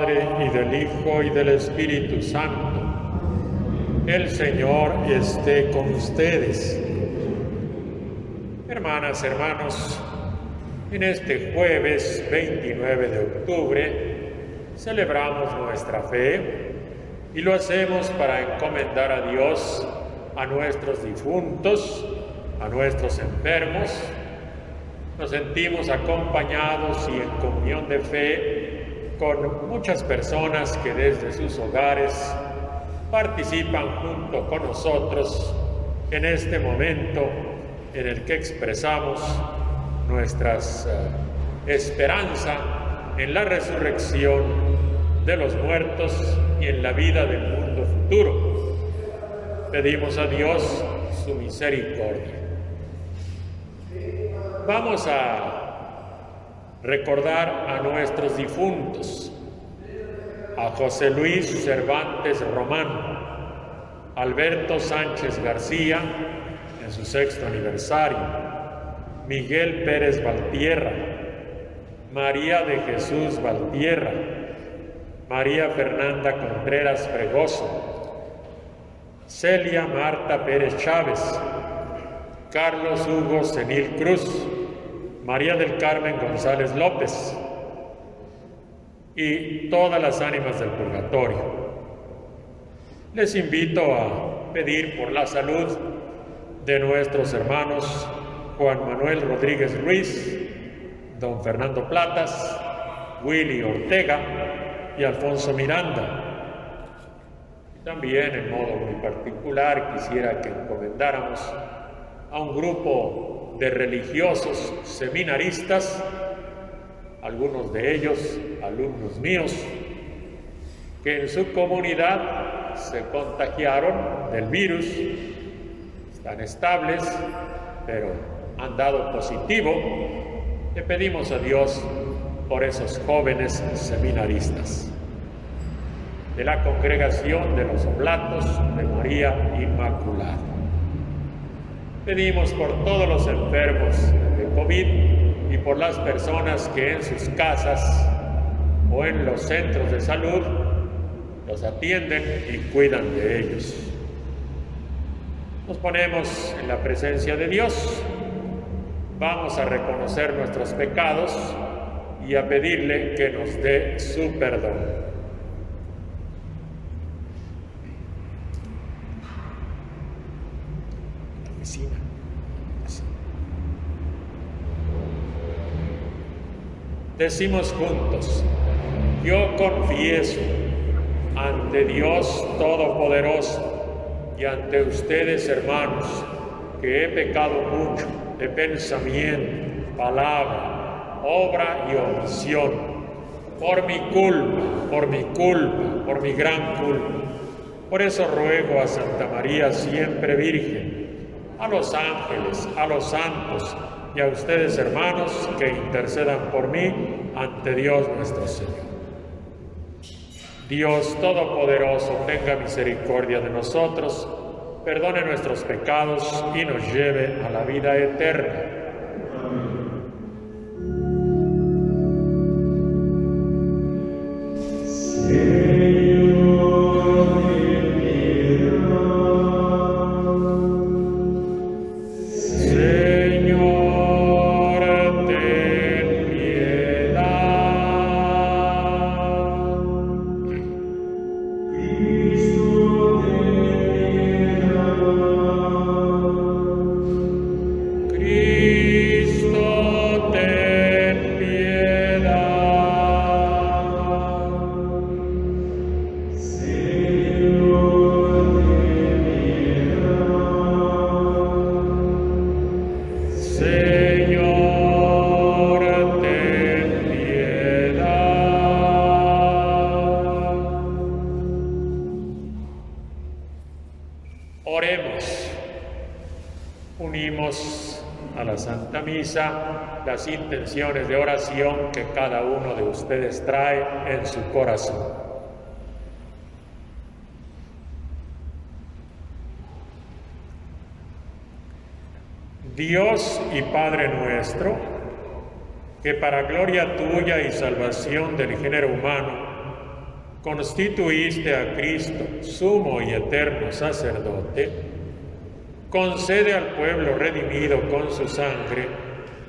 Padre, y del Hijo, y del Espíritu Santo. El Señor esté con ustedes. Hermanas, hermanos, en este jueves 29 de octubre celebramos nuestra fe y lo hacemos para encomendar a Dios a nuestros difuntos, a nuestros enfermos. Nos sentimos acompañados y en comunión de fe con muchas personas que desde sus hogares participan junto con nosotros en este momento en el que expresamos nuestra esperanza en la resurrección de los muertos y en la vida del mundo futuro. Pedimos a Dios su misericordia. Vamos a recordar a nuestros difuntos: a José Luis Cervantes Román, Alberto Sánchez García, en su 6º aniversario, Miguel Pérez Valtierra, María de Jesús Valtierra, María Fernanda Contreras Fregoso, Celia Marta Pérez Chávez, Carlos Hugo Senil Cruz, María del Carmen González López y todas las ánimas del purgatorio. Les invito a pedir por la salud de nuestros hermanos Juan Manuel Rodríguez Ruiz, don Fernando Platas, Willy Ortega y Alfonso Miranda. También, en modo muy particular, quisiera que encomendáramos a un grupo de religiosos seminaristas, algunos de ellos alumnos míos, que en su comunidad se contagiaron del virus, están estables, pero han dado positivo. Le pedimos a Dios por esos jóvenes seminaristas de la Congregación de los Oblatos de María Inmaculada. Pedimos por todos los enfermos de COVID y por las personas que en sus casas o en los centros de salud los atienden y cuidan de ellos. Nos ponemos en la presencia de Dios, vamos a reconocer nuestros pecados y a pedirle que nos dé su perdón. Decimos juntos: yo confieso ante Dios Todopoderoso y ante ustedes, hermanos, que he pecado mucho de pensamiento, palabra, obra y omisión, por mi gran culpa. Por eso ruego a Santa María siempre Virgen, a los ángeles, a los santos y a ustedes, hermanos, que intercedan por mí ante Dios nuestro Señor. Dios Todopoderoso, tenga misericordia de nosotros, perdone nuestros pecados y nos lleve a la vida eterna. Oremos. Unimos a la Santa Misa las intenciones de oración que cada uno de ustedes trae en su corazón. Dios y Padre nuestro, que para gloria tuya y salvación del género humano constituiste a Cristo sumo y eterno sacerdote, concede al pueblo redimido con su sangre,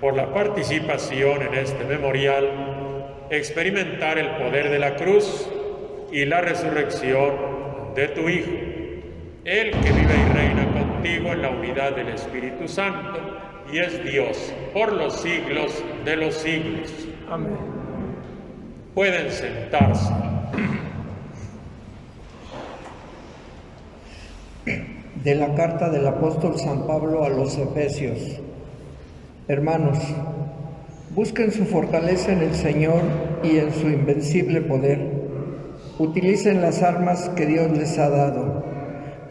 por la participación en este memorial, experimentar el poder de la cruz y la resurrección de tu Hijo, el que vive y reina contigo en la unidad del Espíritu Santo y es Dios por los siglos de los siglos. Amén. Pueden sentarse. De la carta del apóstol San Pablo a los Efesios. Hermanos, busquen su fortaleza en el Señor y en su invencible poder. Utilicen las armas que Dios les ha dado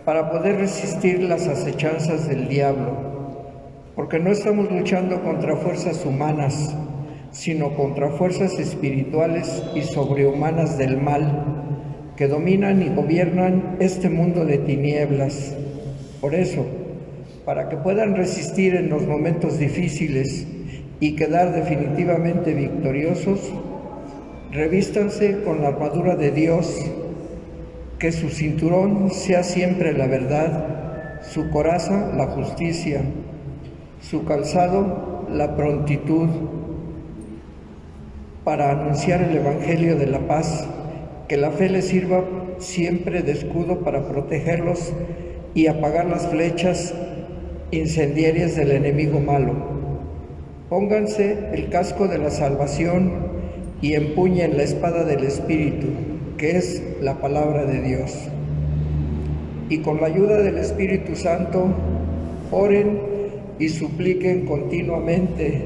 para poder resistir las acechanzas del diablo, porque no estamos luchando contra fuerzas humanas, sino contra fuerzas espirituales y sobrehumanas del mal, que dominan y gobiernan este mundo de tinieblas. Por eso, para que puedan resistir en los momentos difíciles y quedar definitivamente victoriosos, revístanse con la armadura de Dios, que su cinturón sea siempre la verdad, su coraza la justicia, su calzado la prontitud, para anunciar el Evangelio de la paz, que la fe les sirva siempre de escudo para protegerlos y apagar las flechas incendiarias del enemigo malo. Pónganse el casco de la salvación y empuñen la espada del Espíritu, que es la palabra de Dios. Y con la ayuda del Espíritu Santo, oren y supliquen continuamente.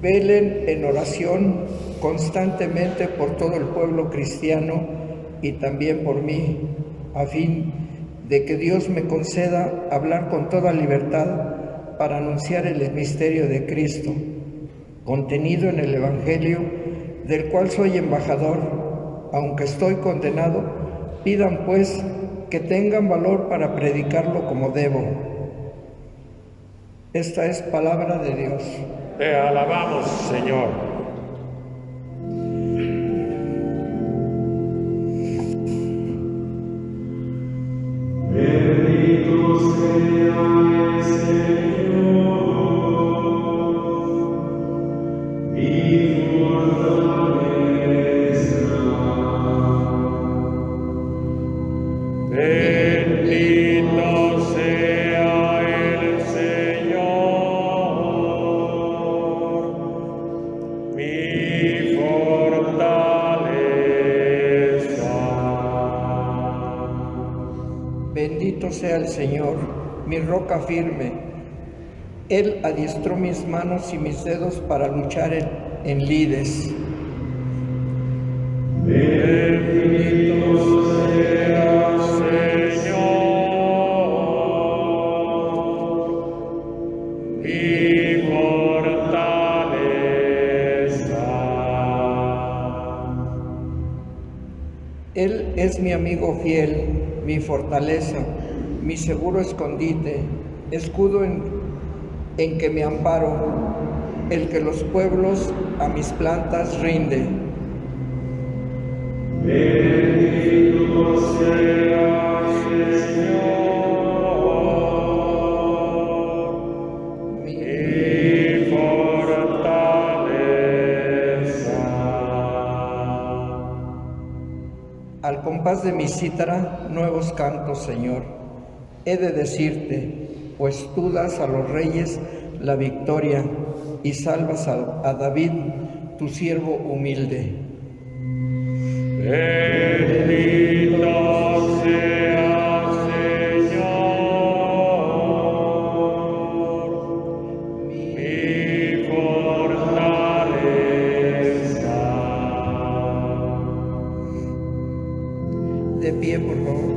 Velen en oración constantemente por todo el pueblo cristiano y también por mí, a fin de que Dios me conceda hablar con toda libertad para anunciar el misterio de Cristo, contenido en el Evangelio, del cual soy embajador, aunque estoy condenado. Pidan pues que tengan valor para predicarlo como debo. Esta es palabra de Dios. Te alabamos, Señor. Bendito sea el Señor, mi fortaleza. Bendito sea el Señor, mi fortaleza. Bendito sea el Señor, mi roca firme. Él adiestró mis manos y mis dedos para luchar en lides. Bendito sea Señor, mi fortaleza. Él es mi amigo fiel, mi fortaleza, mi seguro escondite, escudo en que me amparo, el que los pueblos a mis plantas rinde. Bendito sea Señor, mi fortaleza. Al compás de mi cítara, nuevos cantos, Señor. He de decirte, pues tú das a los reyes la victoria y salvas a David, tu siervo humilde. Bendito sea Señor, mi fortaleza. De pie, por favor.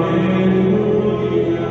Aleluya,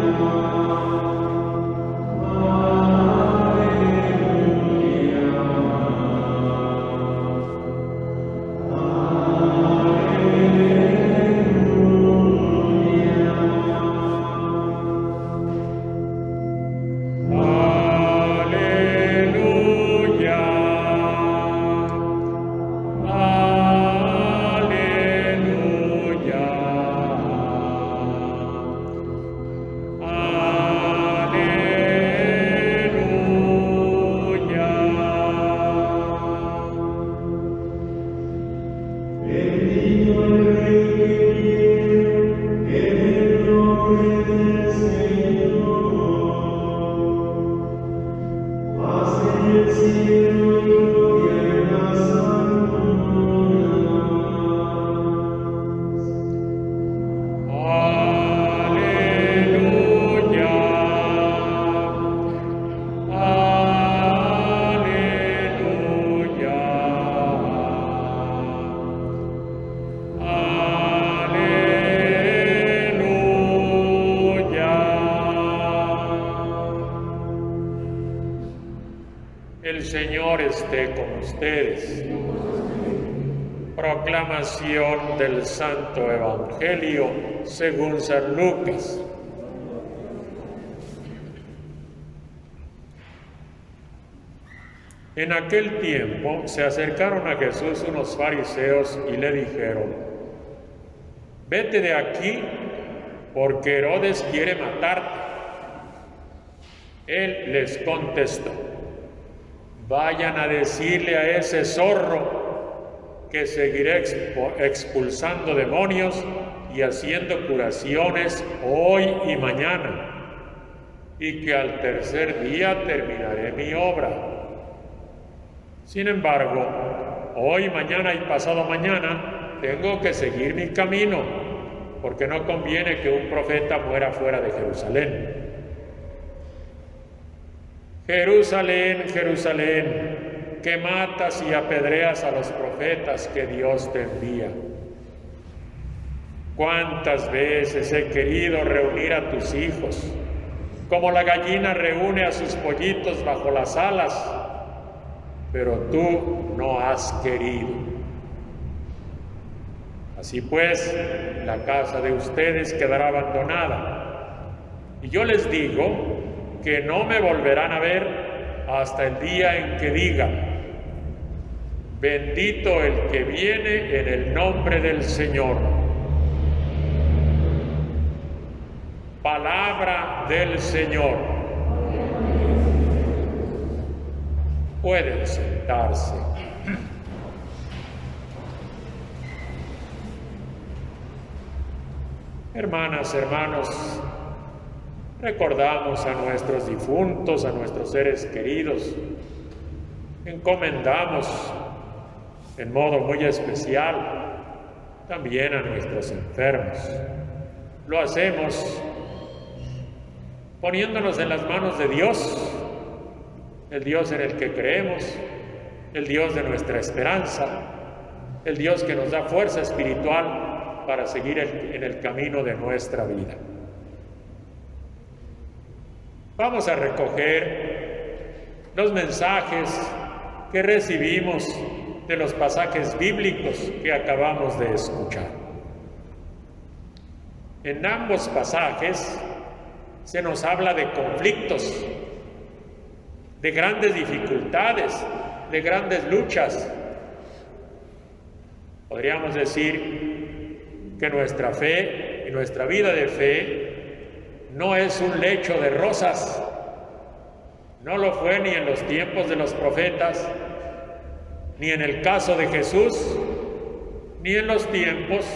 El Señor esté con ustedes. Proclamación del Santo Evangelio según San Lucas. En aquel tiempo se acercaron a Jesús unos fariseos y le dijeron: «Vete de aquí, porque Herodes quiere matarte». Él les contestó: «Vayan a decirle a ese zorro que seguiré expulsando demonios y haciendo curaciones hoy y mañana, y que al tercer día terminaré mi obra. Sin embargo, hoy, mañana y pasado mañana tengo que seguir mi camino, porque no conviene que un profeta muera fuera de Jerusalén. Jerusalén, Jerusalén, que matas y apedreas a los profetas que Dios te envía. ¿Cuántas veces he querido reunir a tus hijos, como la gallina reúne a sus pollitos bajo las alas, pero tú no has querido? Así pues, la casa de ustedes quedará abandonada. Y yo les digo que no me volverán a ver hasta el día en que digan: bendito el que viene en el nombre del Señor. Palabra del Señor. Pueden sentarse. Hermanas, hermanos, recordamos a nuestros difuntos, a nuestros seres queridos. Encomendamos en modo muy especial también a nuestros enfermos. Lo hacemos poniéndonos en las manos de Dios, el Dios en el que creemos, el Dios de nuestra esperanza, el Dios que nos da fuerza espiritual para seguir en el camino de nuestra vida. Vamos a recoger los mensajes que recibimos de los pasajes bíblicos que acabamos de escuchar. En ambos pasajes se nos habla de conflictos, de grandes dificultades, de grandes luchas. Podríamos decir que nuestra fe y nuestra vida de fe no es un lecho de rosas. No lo fue ni en los tiempos de los profetas, ni en el caso de Jesús, ni en los tiempos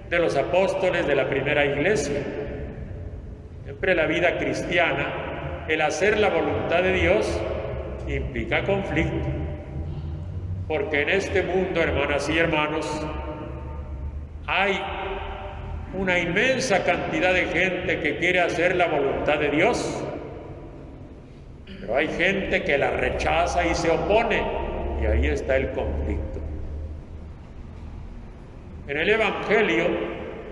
de los apóstoles de la primera iglesia. Siempre la vida cristiana, el hacer la voluntad de Dios, implica conflicto. Porque en este mundo, hermanas y hermanos, hay una inmensa cantidad de gente que quiere hacer la voluntad de Dios, pero hay gente que la rechaza y se opone, y ahí está el conflicto. En el Evangelio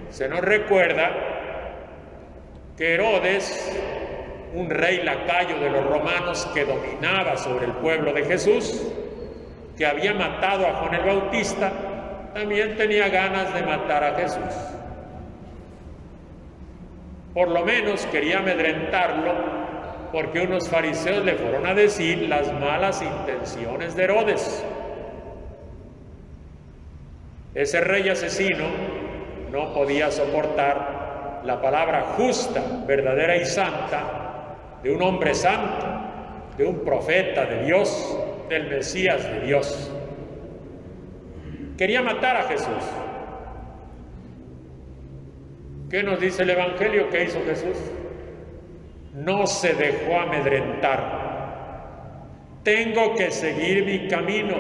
se nos recuerda que Herodes, un rey lacayo de los romanos que dominaba sobre el pueblo de Jesús, que había matado a Juan el Bautista, también tenía ganas de matar a Jesús. Por lo menos quería amedrentarlo, porque unos fariseos le fueron a decir las malas intenciones de Herodes. Ese rey asesino no podía soportar la palabra justa, verdadera y santa de un hombre santo, de un profeta de Dios, del Mesías de Dios. Quería matar a Jesús. ¿Qué nos dice el Evangelio que hizo Jesús? No se dejó amedrentar. Tengo que seguir mi camino.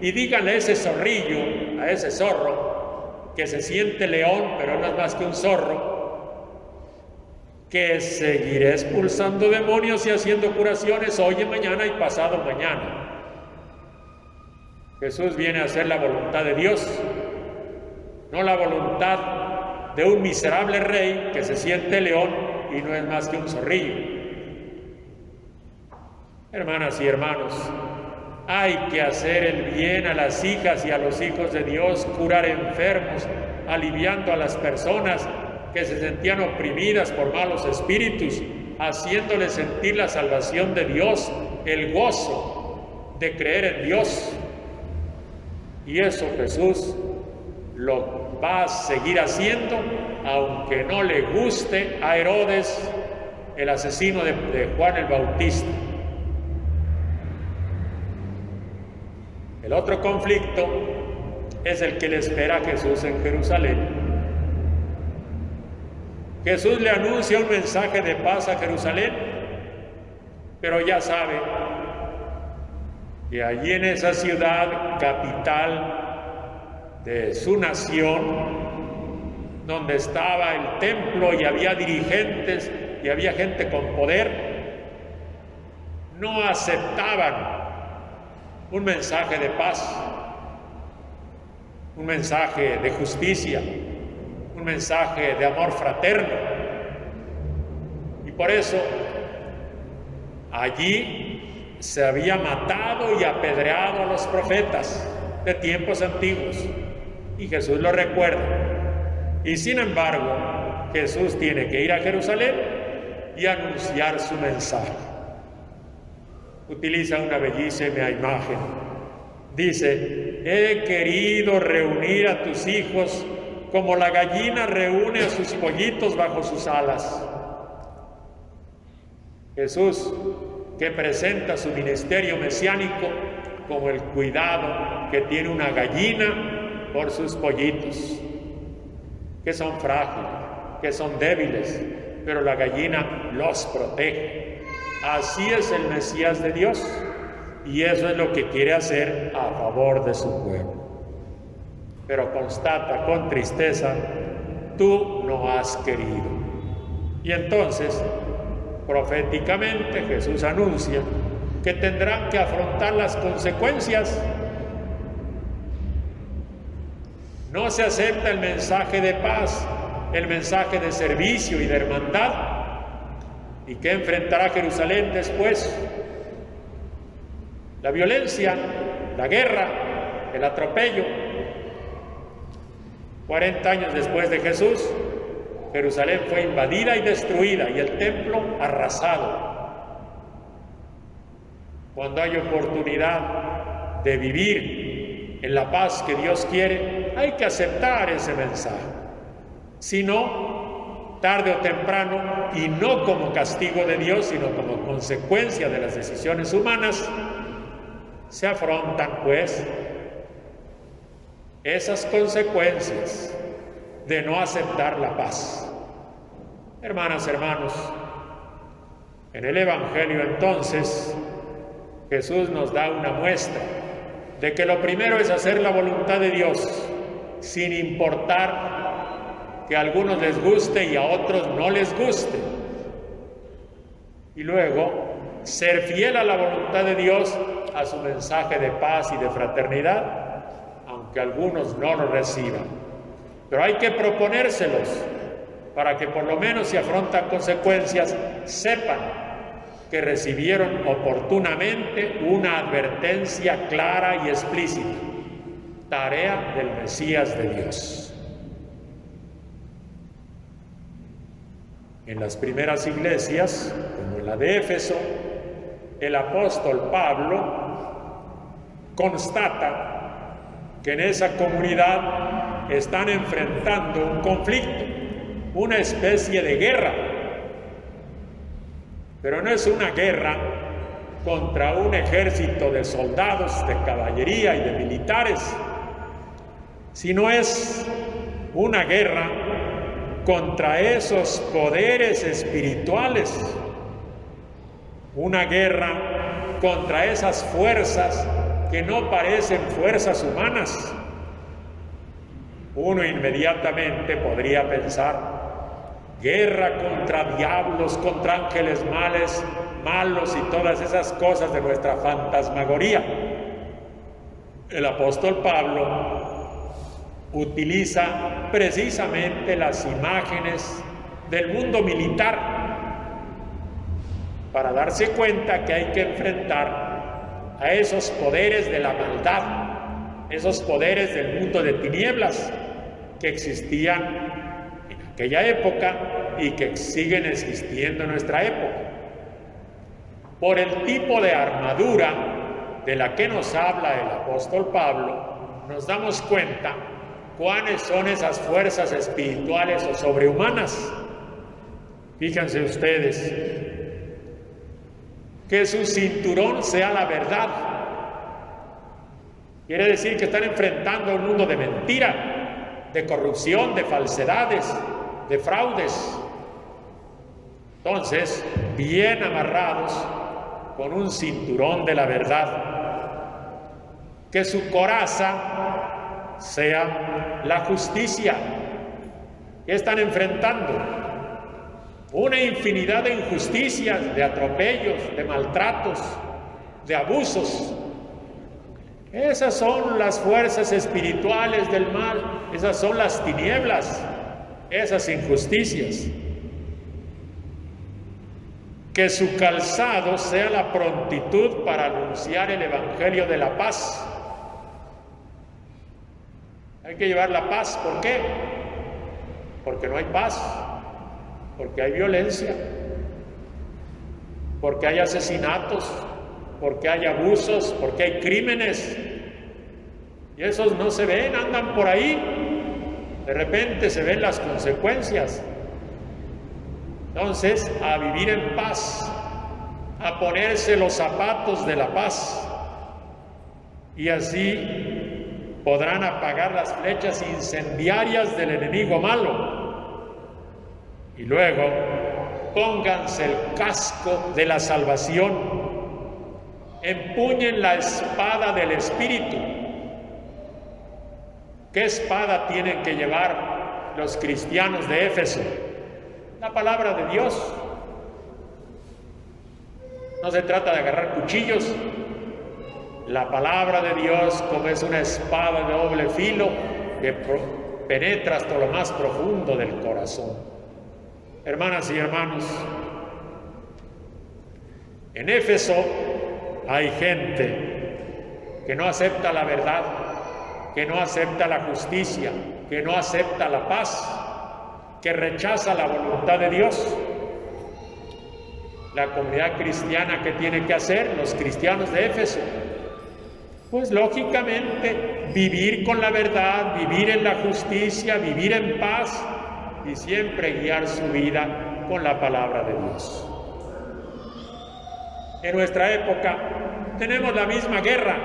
Y díganle a ese zorrillo, a ese zorro, que se siente león, pero no es más que un zorro, que seguiré expulsando demonios y haciendo curaciones hoy y mañana y pasado mañana. Jesús viene a hacer la voluntad de Dios, no la voluntad de un miserable rey que se siente león y no es más que un zorrillo. Hermanas y hermanos, hay que hacer el bien a las hijas y a los hijos de Dios, curar enfermos, aliviando a las personas que se sentían oprimidas por malos espíritus, haciéndoles sentir la salvación de Dios, el gozo de creer en Dios. Y eso Jesús lo va a seguir haciendo, aunque no le guste a Herodes, el asesino de Juan el Bautista. El otro conflicto es el que le espera a Jesús en Jerusalén. Jesús le anuncia un mensaje de paz a Jerusalén, pero ya sabe que allí en esa ciudad capital de su nación, donde estaba el templo y había dirigentes y había gente con poder, no aceptaban un mensaje de paz, un mensaje de justicia, un mensaje de amor fraterno. Y por eso allí se había matado y apedreado a los profetas de tiempos antiguos, y Jesús lo recuerda. Y sin embargo, Jesús tiene que ir a Jerusalén y anunciar su mensaje. Utiliza una bellísima imagen. Dice: he querido reunir a tus hijos como la gallina reúne a sus pollitos bajo sus alas. Jesús, que presenta su ministerio mesiánico como el cuidado que tiene una gallina por sus pollitos, que son frágiles, que son débiles, pero la gallina los protege. Así es el Mesías de Dios, y eso es lo que quiere hacer a favor de su pueblo. Pero constata con tristeza: tú no has querido. Y entonces, proféticamente, Jesús anuncia que tendrán que afrontar las consecuencias. No se acepta el mensaje de paz, el mensaje de servicio y de hermandad. ¿Y qué enfrentará Jerusalén después? La violencia, la guerra, el atropello. 40 años después de Jesús, Jerusalén fue invadida y destruida y el templo arrasado. Cuando hay oportunidad de vivir en la paz que Dios quiere, hay que aceptar ese mensaje. Si no, tarde o temprano, y no como castigo de Dios, sino como consecuencia de las decisiones humanas, se afrontan pues esas consecuencias de no aceptar la paz. Hermanas, hermanos, en el Evangelio entonces Jesús nos da una muestra de que lo primero es hacer la voluntad de Dios, sin importar que a algunos les guste y a otros no les guste. Y luego, ser fiel a la voluntad de Dios, a su mensaje de paz y de fraternidad, aunque algunos no lo reciban. Pero hay que proponérselos para que por lo menos, si afrontan consecuencias, sepan que recibieron oportunamente una advertencia clara y explícita. Tarea del Mesías de Dios. En las primeras iglesias, como en la de Éfeso, el apóstol Pablo constata que en esa comunidad están enfrentando un conflicto, una especie de guerra. Pero no es una guerra contra un ejército de soldados, de caballería y de militares, sino es una guerra contra esos poderes espirituales, una guerra contra esas fuerzas que no parecen fuerzas humanas. Uno inmediatamente podría pensar: guerra contra diablos, contra ángeles malos y todas esas cosas de nuestra fantasmagoría. El apóstol Pablo utiliza precisamente las imágenes del mundo militar para darse cuenta que hay que enfrentar a esos poderes de la maldad, esos poderes del mundo de tinieblas que existían en aquella época y que siguen existiendo en nuestra época. Por el tipo de armadura de la que nos habla el apóstol Pablo, nos damos cuenta cuáles son esas fuerzas espirituales o sobrehumanas. Fíjense ustedes, que su cinturón sea la verdad. Quiere decir que están enfrentando un mundo de mentira, de corrupción, de falsedades, de fraudes. Entonces, bien amarrados con un cinturón de la verdad. Que su coraza sea la justicia. ¿Qué están enfrentando? Una infinidad de injusticias, de atropellos, de maltratos, de abusos. Esas son las fuerzas espirituales del mal, esas son las tinieblas, esas injusticias. Que su calzado sea la prontitud para anunciar el evangelio de la paz. Hay que llevar la paz, ¿por qué? Porque no hay paz, porque hay violencia, porque hay asesinatos, porque hay abusos, porque hay crímenes. Y esos no se ven, andan por ahí. De repente se ven las consecuencias. Entonces, a vivir en paz, a ponerse los zapatos de la paz, y así podrán apagar las flechas incendiarias del enemigo malo. Y luego, pónganse el casco de la salvación, empuñen la espada del Espíritu. ¿Qué espada tienen que llevar los cristianos de Éfeso? La palabra de Dios. No se trata de agarrar cuchillos. La palabra de Dios, como es una espada de doble filo, que penetra hasta lo más profundo del corazón. Hermanas y hermanos, en Éfeso hay gente que no acepta la verdad, que no acepta la justicia, que no acepta la paz, que rechaza la voluntad de Dios. La comunidad cristiana, ¿qué tiene que hacer? Los cristianos de Éfeso, pues lógicamente vivir con la verdad, vivir en la justicia, vivir en paz y siempre guiar su vida con la palabra de Dios. En nuestra época tenemos la misma guerra,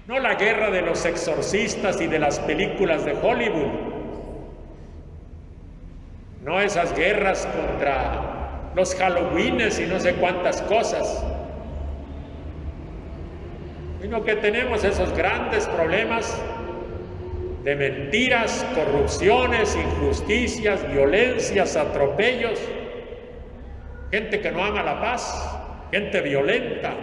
no la guerra de los exorcistas y de las películas de Hollywood, no esas guerras contra los Halloweenes y no sé cuántas cosas, sino que tenemos esos grandes problemas de mentiras, corrupciones, injusticias, violencias, atropellos, gente que no ama la paz, gente violenta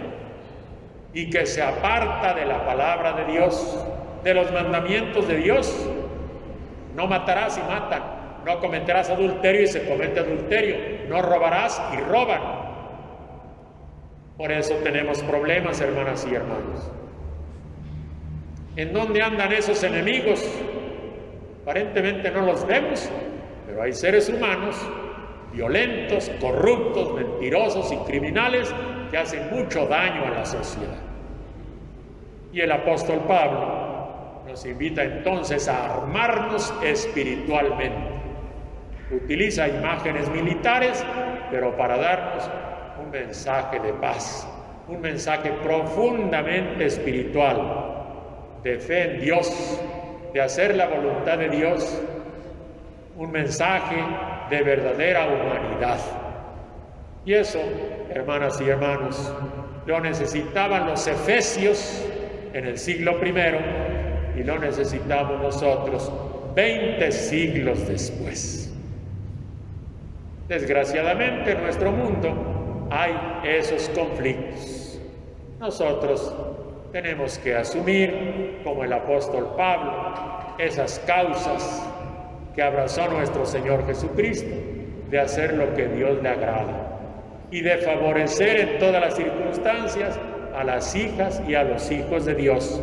y que se aparta de la palabra de Dios, de los mandamientos de Dios. No matarás y matan. No cometerás adulterio y se comete adulterio. No robarás y roban. Por eso tenemos problemas, hermanas y hermanos. ¿En dónde andan esos enemigos? Aparentemente no los vemos, pero hay seres humanos violentos, corruptos, mentirosos y criminales que hacen mucho daño a la sociedad. Y el apóstol Pablo nos invita entonces a armarnos espiritualmente. Utiliza imágenes militares, pero para darnos un mensaje de paz, un mensaje profundamente espiritual, de fe en Dios, de hacer la voluntad de Dios, un mensaje de verdadera humanidad. Y eso, hermanas y hermanos, lo necesitaban los efesios en el siglo I y lo necesitamos nosotros 20 siglos después. Desgraciadamente en nuestro mundo hay esos conflictos. Nosotros tenemos que asumir, como el apóstol Pablo, esas causas que abrazó nuestro Señor Jesucristo, de hacer lo que Dios le agrada. y de favorecer en todas las circunstancias a las hijas y a los hijos de Dios,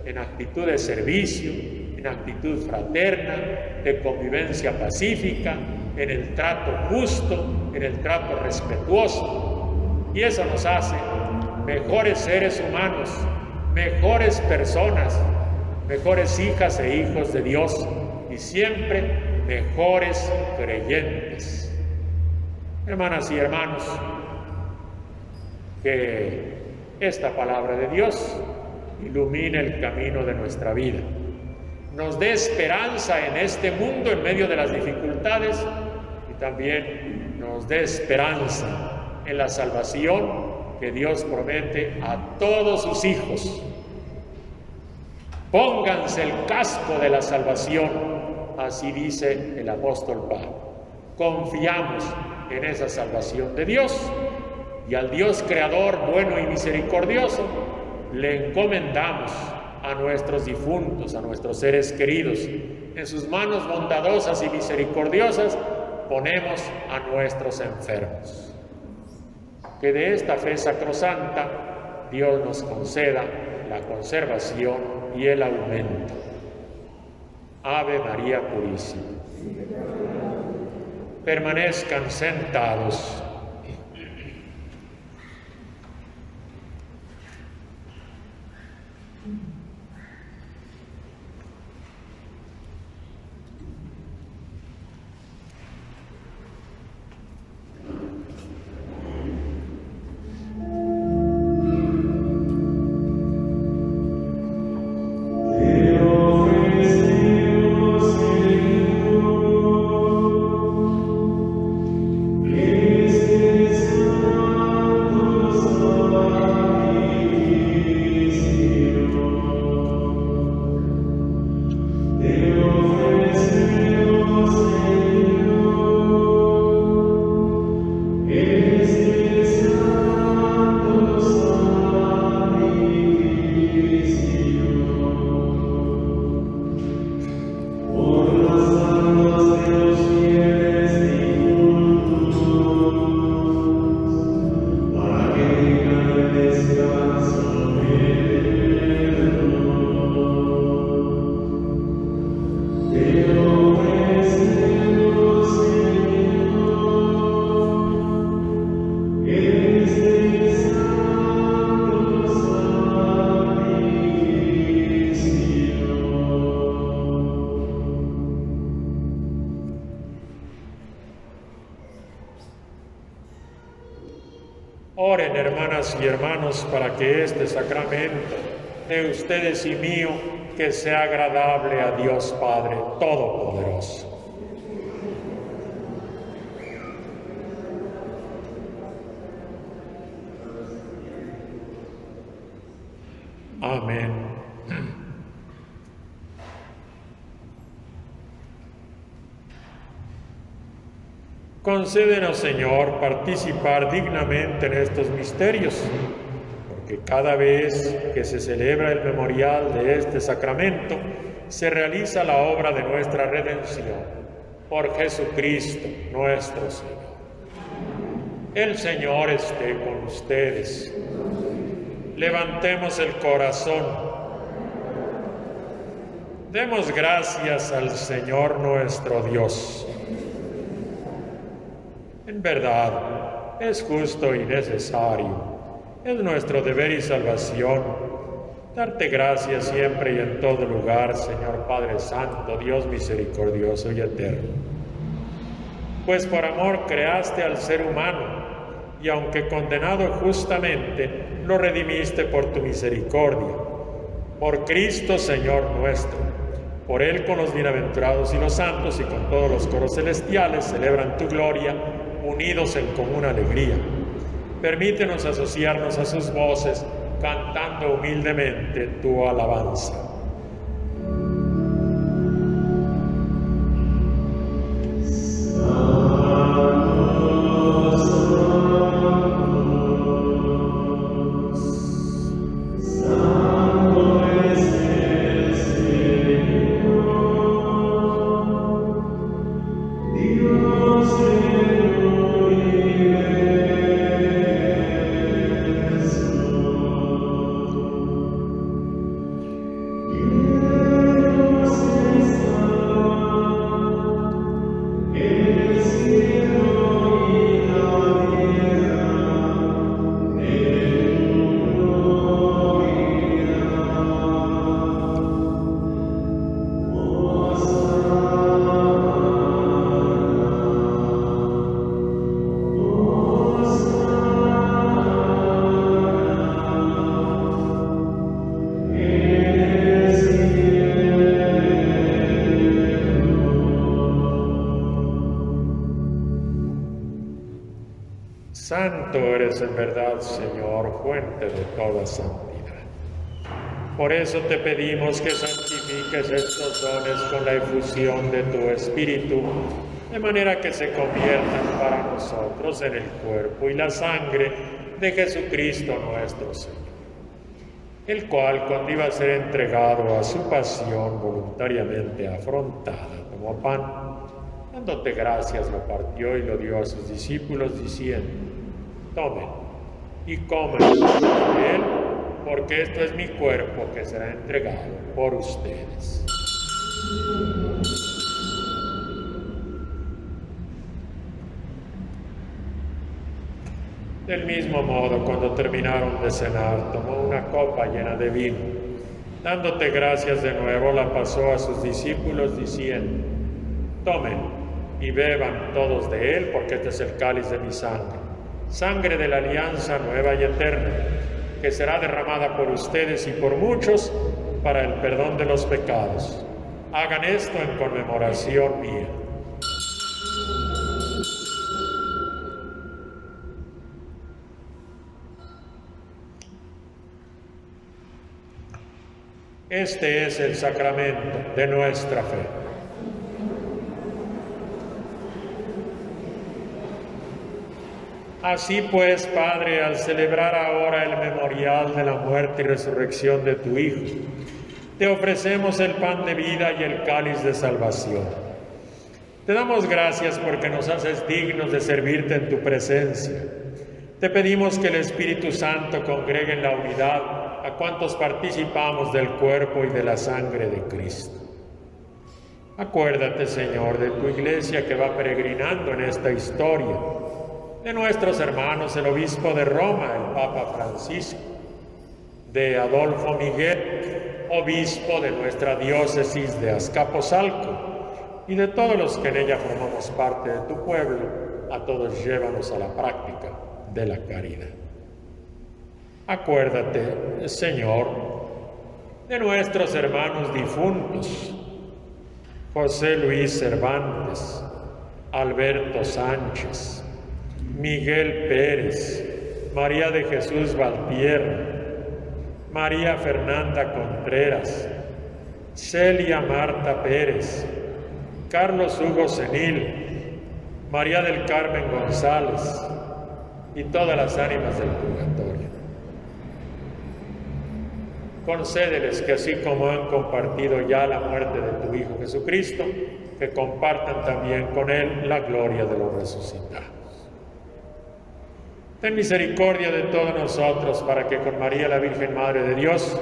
en actitud de servicio, en actitud fraterna, de convivencia pacífica, en el trato justo, en el trato respetuoso. Y eso nos hace mejores seres humanos, mejores personas, mejores hijas e hijos de Dios y siempre mejores creyentes. Hermanas y hermanos, que esta palabra de Dios ilumine el camino de nuestra vida, nos dé esperanza en este mundo en medio de las dificultades y también nos dé esperanza en la salvación que Dios promete a todos sus hijos. Pónganse el casco de la salvación, así dice el apóstol Pablo. Confiamos en esa salvación de Dios y al Dios creador bueno y misericordioso le encomendamos a nuestros difuntos, a nuestros seres queridos. En sus manos bondadosas y misericordiosas ponemos a nuestros enfermos. Que de esta fe sacrosanta Dios nos conceda la conservación y el aumento. Ave María Purísima. Permanezcan sentados. Oren, hermanas y hermanos, para que este sacramento de ustedes y mío, que sea agradable a Dios Padre Todopoderoso. Amén. Concédenos, Señor, participar dignamente en estos misterios, porque cada vez que se celebra el memorial de este sacramento, se realiza la obra de nuestra redención, por Jesucristo nuestro Señor. El Señor esté con ustedes. Levantemos el corazón. Demos gracias al Señor nuestro Dios. En verdad, es justo y necesario, es nuestro deber y salvación, darte gracias siempre y en todo lugar, Señor Padre Santo, Dios misericordioso y eterno. Pues por amor creaste al ser humano, y aunque condenado justamente, lo redimiste por tu misericordia. Por Cristo, Señor nuestro. Por Él, con los bienaventurados y los santos y con todos los coros celestiales, celebran tu gloria, unidos en común alegría. Permítenos asociarnos a sus voces, cantando humildemente tu alabanza. Dios Santo eres en verdad, Señor, fuente de toda santidad. Por eso te pedimos que santifiques estos dones con la efusión de tu Espíritu, de manera que se conviertan para nosotros en el cuerpo y la sangre de Jesucristo nuestro Señor, el cual, cuando iba a ser entregado a su pasión voluntariamente afrontada, tomó pan, dándote gracias, lo partió y lo dio a sus discípulos, diciendo: tomen y coman de él, porque esto es mi cuerpo que será entregado por ustedes. Del mismo modo, cuando terminaron de cenar, tomó una copa llena de vino. Dándote gracias de nuevo, la pasó a sus discípulos, diciendo: tomen y beban todos de él, porque este es el cáliz de mi sangre, sangre de la alianza nueva y eterna, que será derramada por ustedes y por muchos para el perdón de los pecados. Hagan esto en conmemoración mía. Este es el sacramento de nuestra fe. Así pues, Padre, al celebrar ahora el memorial de la muerte y resurrección de tu Hijo, te ofrecemos el pan de vida y el cáliz de salvación. Te damos gracias porque nos haces dignos de servirte en tu presencia. Te pedimos que el Espíritu Santo congregue en la unidad a cuantos participamos del cuerpo y de la sangre de Cristo. Acuérdate, Señor, de tu Iglesia que va peregrinando en esta historia, de nuestros hermanos, el obispo de Roma, el Papa Francisco, de Adolfo Miguel, obispo de nuestra diócesis de Azcapotzalco, y de todos los que en ella formamos parte de tu pueblo. A todos llévanos a la práctica de la caridad. Acuérdate, Señor, de nuestros hermanos difuntos, José Luis Cervantes, Alberto Sánchez, Miguel Pérez, María de Jesús Valtierra, María Fernanda Contreras, Celia Marta Pérez, Carlos Hugo Senil, María del Carmen González y todas las ánimas del purgatorio. Concédeles que así como han compartido ya la muerte de tu Hijo Jesucristo, que compartan también con Él la gloria de los resucitados. Ten misericordia de todos nosotros, para que con María la Virgen Madre de Dios,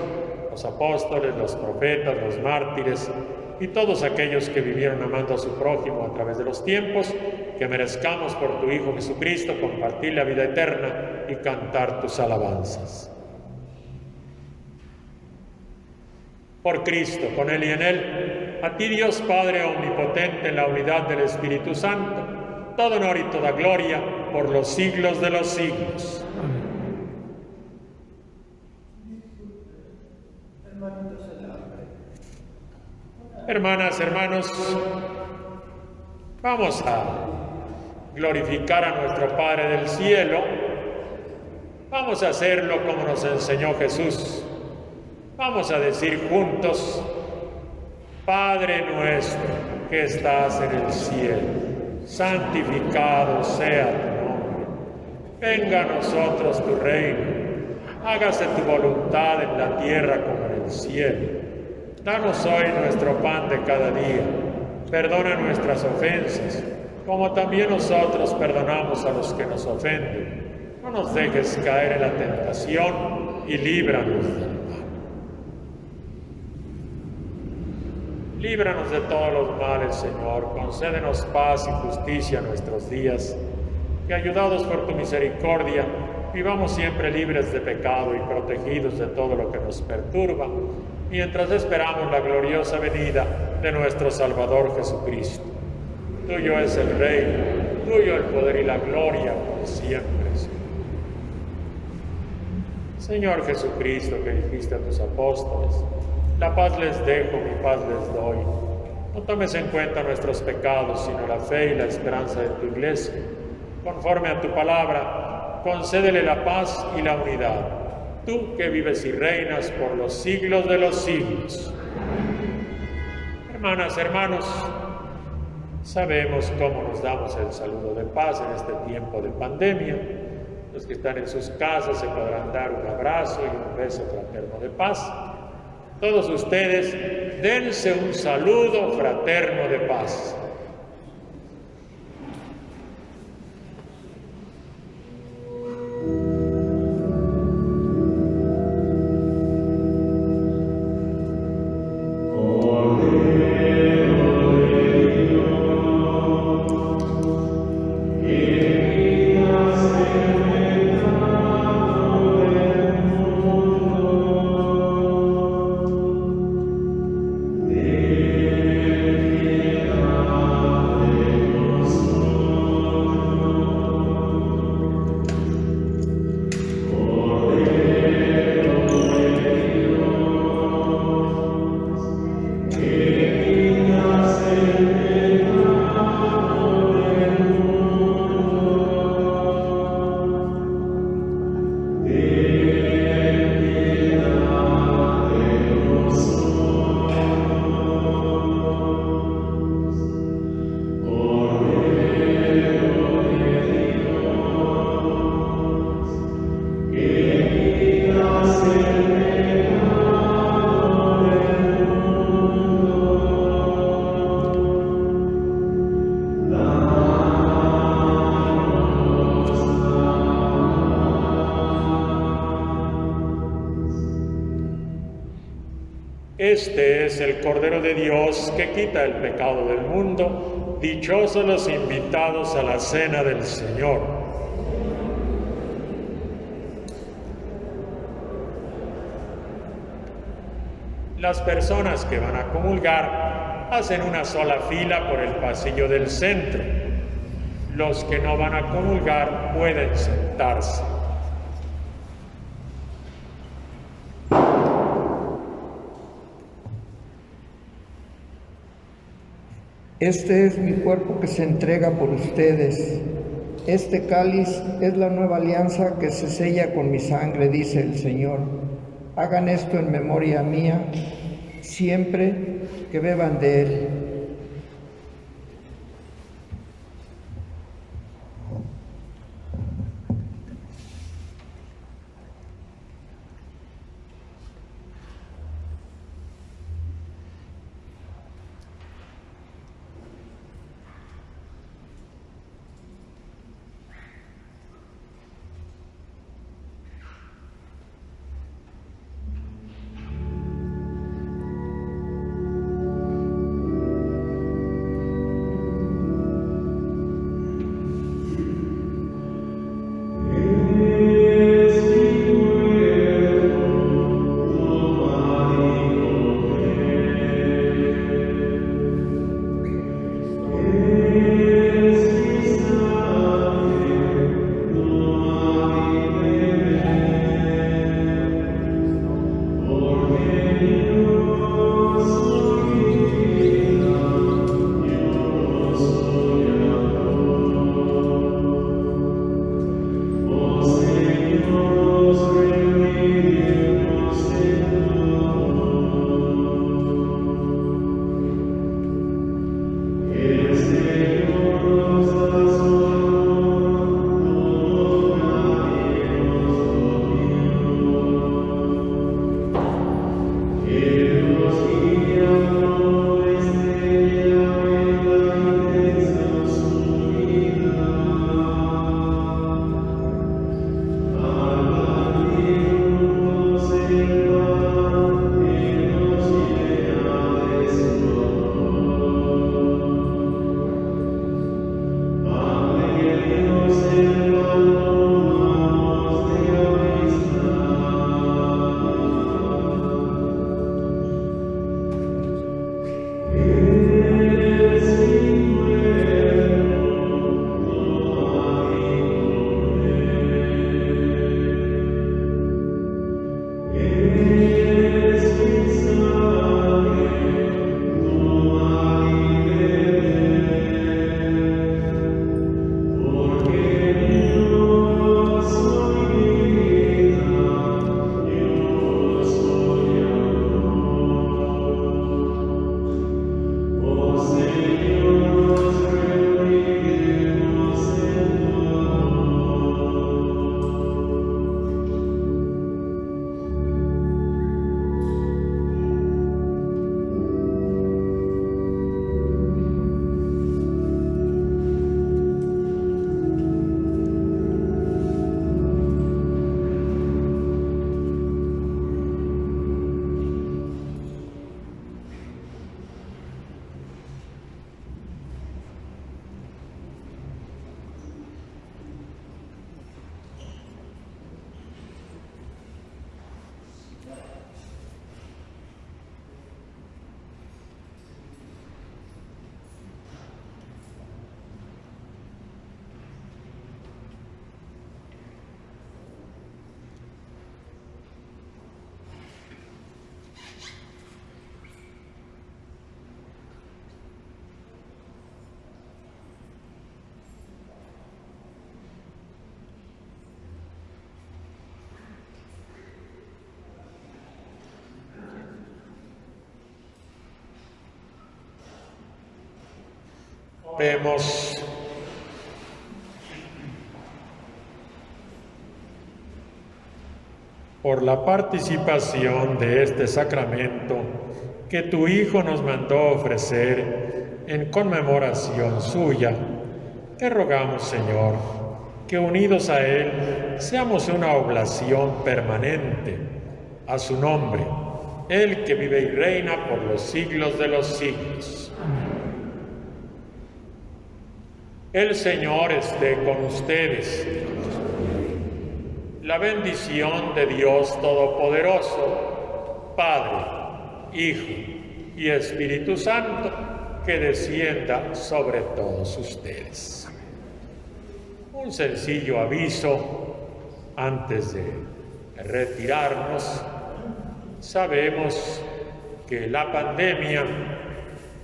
los apóstoles, los profetas, los mártires y todos aquellos que vivieron amando a su prójimo a través de los tiempos, que merezcamos por tu Hijo Jesucristo compartir la vida eterna y cantar tus alabanzas. Por Cristo, con Él y en Él, a ti Dios Padre omnipotente en la unidad del Espíritu Santo, todo honor y toda gloria por los siglos de los siglos. Hermanas, hermanos, vamos a glorificar a nuestro Padre del cielo. Vamos a hacerlo como nos enseñó Jesús. Vamos a decir juntos: Padre nuestro que estás en el cielo, santificado sea tu nombre. Venga a nosotros tu reino. Hágase tu voluntad en la tierra como en el cielo. Danos hoy nuestro pan de cada día. Perdona nuestras ofensas, como también nosotros perdonamos a los que nos ofenden. No nos dejes caer en la tentación y líbranos del mal. Líbranos de todos los males, Señor. Concédenos paz y justicia en nuestros días, que ayudados por tu misericordia, vivamos siempre libres de pecado y protegidos de todo lo que nos perturba, mientras esperamos la gloriosa venida de nuestro Salvador Jesucristo. Tuyo es el reino, tuyo el poder y la gloria por siempre, Señor. Señor Jesucristo, que dijiste a tus apóstoles: la paz les dejo, mi paz les doy. No tomes en cuenta nuestros pecados, sino la fe y la esperanza de tu Iglesia. Conforme a tu palabra, concédele la paz y la unidad. Tú que vives y reinas por los siglos de los siglos. Hermanas, hermanos, sabemos cómo nos damos el saludo de paz en este tiempo de pandemia. Los que están en sus casas se podrán dar un abrazo y un beso fraterno de paz. Todos ustedes, dense un saludo fraterno de paz. Este es el Cordero de Dios que quita el pecado del mundo. Dichosos los invitados a la cena del Señor. Las personas que van a comulgar hacen una sola fila por el pasillo del centro. Los que no van a comulgar pueden sentarse. Este es mi cuerpo que se entrega por ustedes. Este cáliz es la nueva alianza que se sella con mi sangre, dice el Señor. Hagan esto en memoria mía, siempre que beban de él. Oremos. Por la participación de este sacramento que tu Hijo nos mandó ofrecer en conmemoración suya, te rogamos, Señor, que unidos a Él seamos una oblación permanente a su nombre, Él que vive y reina por los siglos de los siglos. El Señor esté con ustedes. La bendición de Dios Todopoderoso, Padre, Hijo y Espíritu Santo, que descienda sobre todos ustedes. Un sencillo aviso antes de retirarnos. Sabemos que la pandemia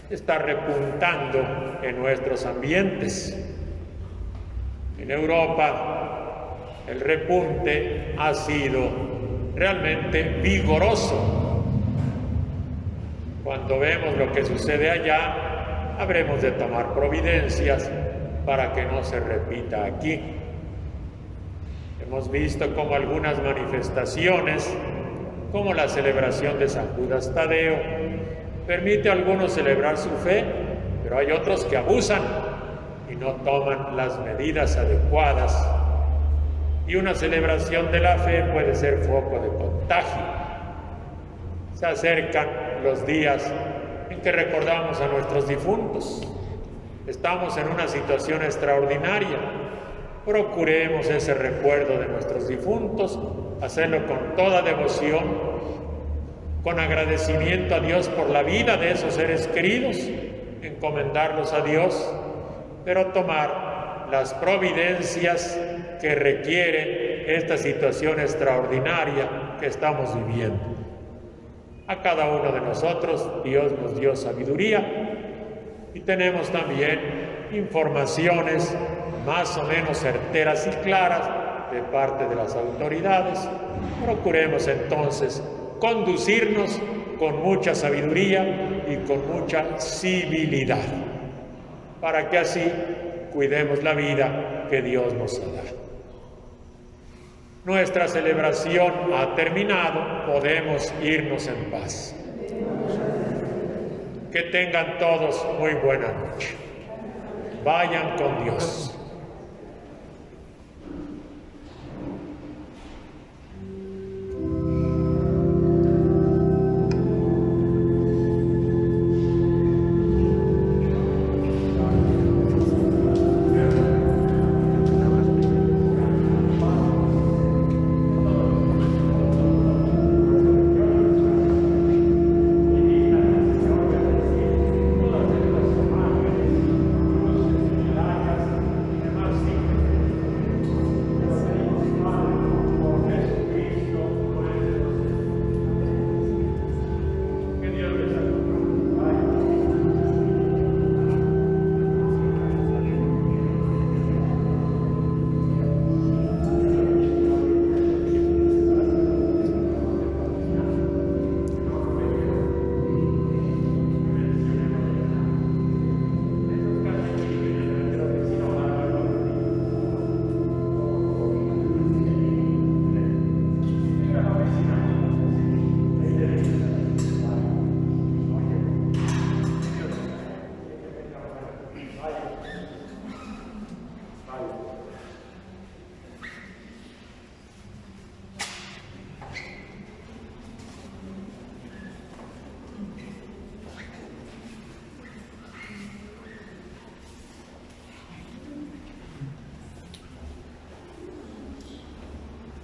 está repuntando en nuestros ambientes. En Europa, el repunte ha sido realmente vigoroso. Cuando vemos lo que sucede allá, habremos de tomar providencias para que no se repita aquí. Hemos visto como algunas manifestaciones, como la celebración de San Judas Tadeo, permite a algunos celebrar su fe, pero hay otros que abusan y no toman las medidas adecuadas. Y una celebración de la fe puede ser foco de contagio. Se acercan los días en que recordamos a nuestros difuntos. Estamos en una situación extraordinaria. Procuremos ese recuerdo de nuestros difuntos, hacerlo con toda devoción, con agradecimiento a Dios por la vida de esos seres queridos, encomendarlos a Dios, pero tomar las providencias que requiere esta situación extraordinaria que estamos viviendo. A cada uno de nosotros Dios nos dio sabiduría y tenemos también informaciones más o menos certeras y claras de parte de las autoridades. Procuremos entonces conducirnos con mucha sabiduría y con mucha civilidad, para que así cuidemos la vida que Dios nos ha dado. Nuestra celebración ha terminado, podemos irnos en paz. Que tengan todos muy buena noche. Vayan con Dios.